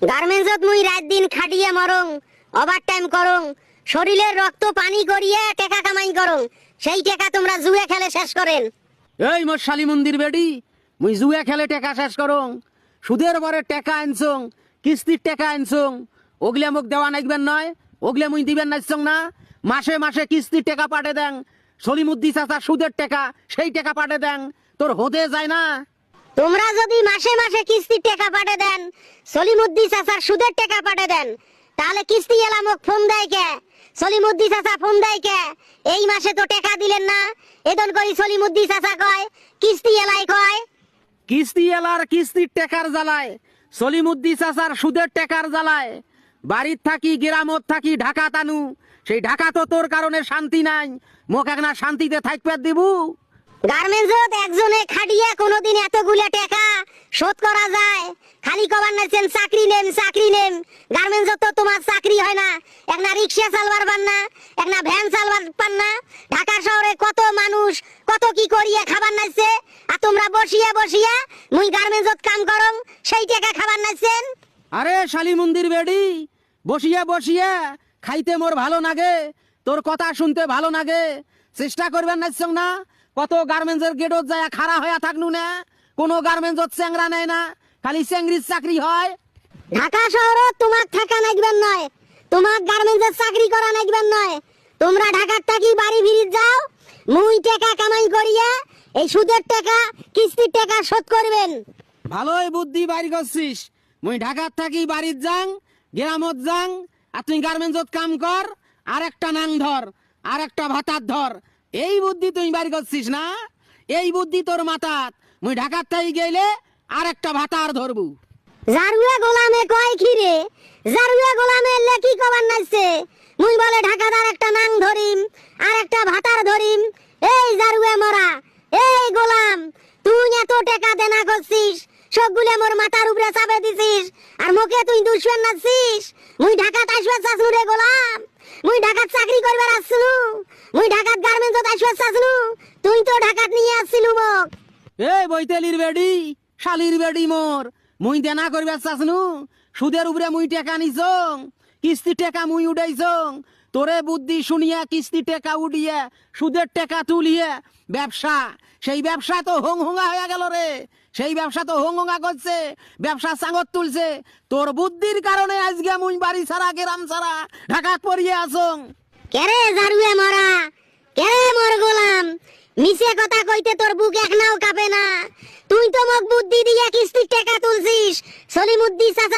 গার্মেন্টসত মুই রাত দিন খাটিয়ে মরং, ওভার টাইম করং, শরীরের রক্ত পানি করিয়ে টাকা কামাই করং, সেই টাকা তোমরা জুয়ে খেলে শেষ করেন। এই মোর শালি মন্দির বেডি, মুই জুয়া খেলে টাকা শেষ করং, সুদের বরে টাকা আনছং, কিস্তির টাকা আনছং, ওগলে মোক দেওয়া নাইবেন নয়, ওগলে মুই দিবেন নাইছং না। মাসে মাসে কিস্তির টাকা পাঠে দেন, সলিমুদ্দি চাচা সুদের টাকা সেই টাকা পাঠে দেন, তোর হতে যায় না। তোমরা যদি মাসে মাসে কিস্তির টাকা পাঠে দেন, সলিমুদ্দি চাচার সুদের টাকা পাঠে দেন, তাহলে কিস্তি এলা মোক ফোন দেয় কে? সলিমুদ্দি চাচা ফোন দেয় কে? এই মাসে তো টাকা দিলেন না, এদন করি সলিমুদ্দি চাচা কয় কিস্তি এলাই কয়। কিস্তি এলার কিস্তির টাকার জ্বালায়, সলিমুদ্দি চাচার সুদের টাকার জ্বালায়, বাড়ির থাকি গ্রামত থাকি ঢাকা টানু, সেই ঢাকা তো তোর কারণে শান্তি নাই, মোক একনা শান্তিতে থাকবে দিবু। গার্মেন্টসত একজনে খাটিয়ে কোনোদিন এতগুলো টাকা শোধ করা যায়? খালি কবার নাইছেন চাকরি নেন চাকরি নেন। গার্মেন্টসত তো তোমার চাকরি হয় না, একটা রিক্সা চালবার পান না, একটা ভ্যান চালবার পান না। ঢাকা শহরে কত মানুষ কত কি করিয়ে খাবার নাইছে, আর তোমরা বসিয়া বসিয়া মুই গার্মেন্টসত কাম করং, সেই টাকা খাবার নাইছেন। আরে শালি মন্দির বেডি, বসিয়া বসিয়া খাইতে মোর ভালো লাগে, তোর কথা শুনতে ভালো লাগে, চেষ্টা করবেন নাইছং না? কত গার্মেন্টসের গেটত যায় খাড়া হইয়া থাকনু না, কোনো গার্মেন্টসত চ্যাংরা নেয় না, খালি চ্যাংরির চাকরি হয়। ঢাকা শহরত তোমাক থাকা নাইবেন নয়, তোমাক গার্মেন্টসের চাকরি করা নাইবেন নয়। তোমরা ঢাকার থাকি বাড়ি ফিরিত যাও, মুই টাকা কামাই করিয়া এই সুদের টাকা কিস্তির টাকা শোধ করবেন। ভালোই বুদ্ধি বাড়ি করছিস, মুই ঢাকার থাকি বাড়ির যাং, গ্রামত যাং, আর তুই গার্মেন্টসত কাম কর, আর একটা নাং ধর, আর একটা ভাতার ধর, এই বুদ্ধি তুই বাড়ি করছিস না? এই বুদ্ধি তোর মাথাত, মুই ঢাকার থাকি গেলে আর একটা ভাতার ধরবু। জারুয়া গোলামে কয় খিরে, জারুয়া গোলামে লেকি কবার নাইছে, মুই বলে ঢাকাদার একটা নাং ধরিম আর একটা ভাতার ধরিম। এই জারুয়া মরা, এই গোলাম, তুই এত টাকা দেনা করছিস, সবগুলো মোর মাথার উপরে চাপে দিছিস, আর মুখে তুই দুশ্মন নাছিস। মুই ঢাকাত আসবার চাসনু রে গোলাম, মুই ঢাকাত চাকরি করবার আসছনু, মুই ঢাকাত গার্মেন্টসত আসবার চাসনু, তুই তো ঢাকাত নিয়ে আসছিলু মোক। এই বৈতালির বেডি, শালির বেডি মোর, মুই দেনা করবার চাসনু, সুদের উপরে মুই টাকা নিছং, কিস্তি টাকা মুই উঠাইছং, তোরে বুদ্ধি শুনিয়া কিস্তি টাকা উঠিয়া সুদের টাকা তুলিয়া ব্যবসা, সেই ব্যবসা তো হোঙা হয়ে গেল রে, সেই ব্যবসা তো হোঙা করছে, ব্যবসা সাঙত তুলছে। তোর বুদ্ধির কারণে আজকে মুই বাড়ি ছাড়া গ্রাম ছাড়া ঢাকাত পড়িয়ে আসং। কেরে জারুয়ে মরা, কেরে মোর গোলাম, মিছে কথা কইতে তোর বুক এক নাও কাঁপে না? তুই তো মোক বুদ্ধি দিয়া কিস্তির টাকা তুলছিস, সলিমুদ্দি চাচা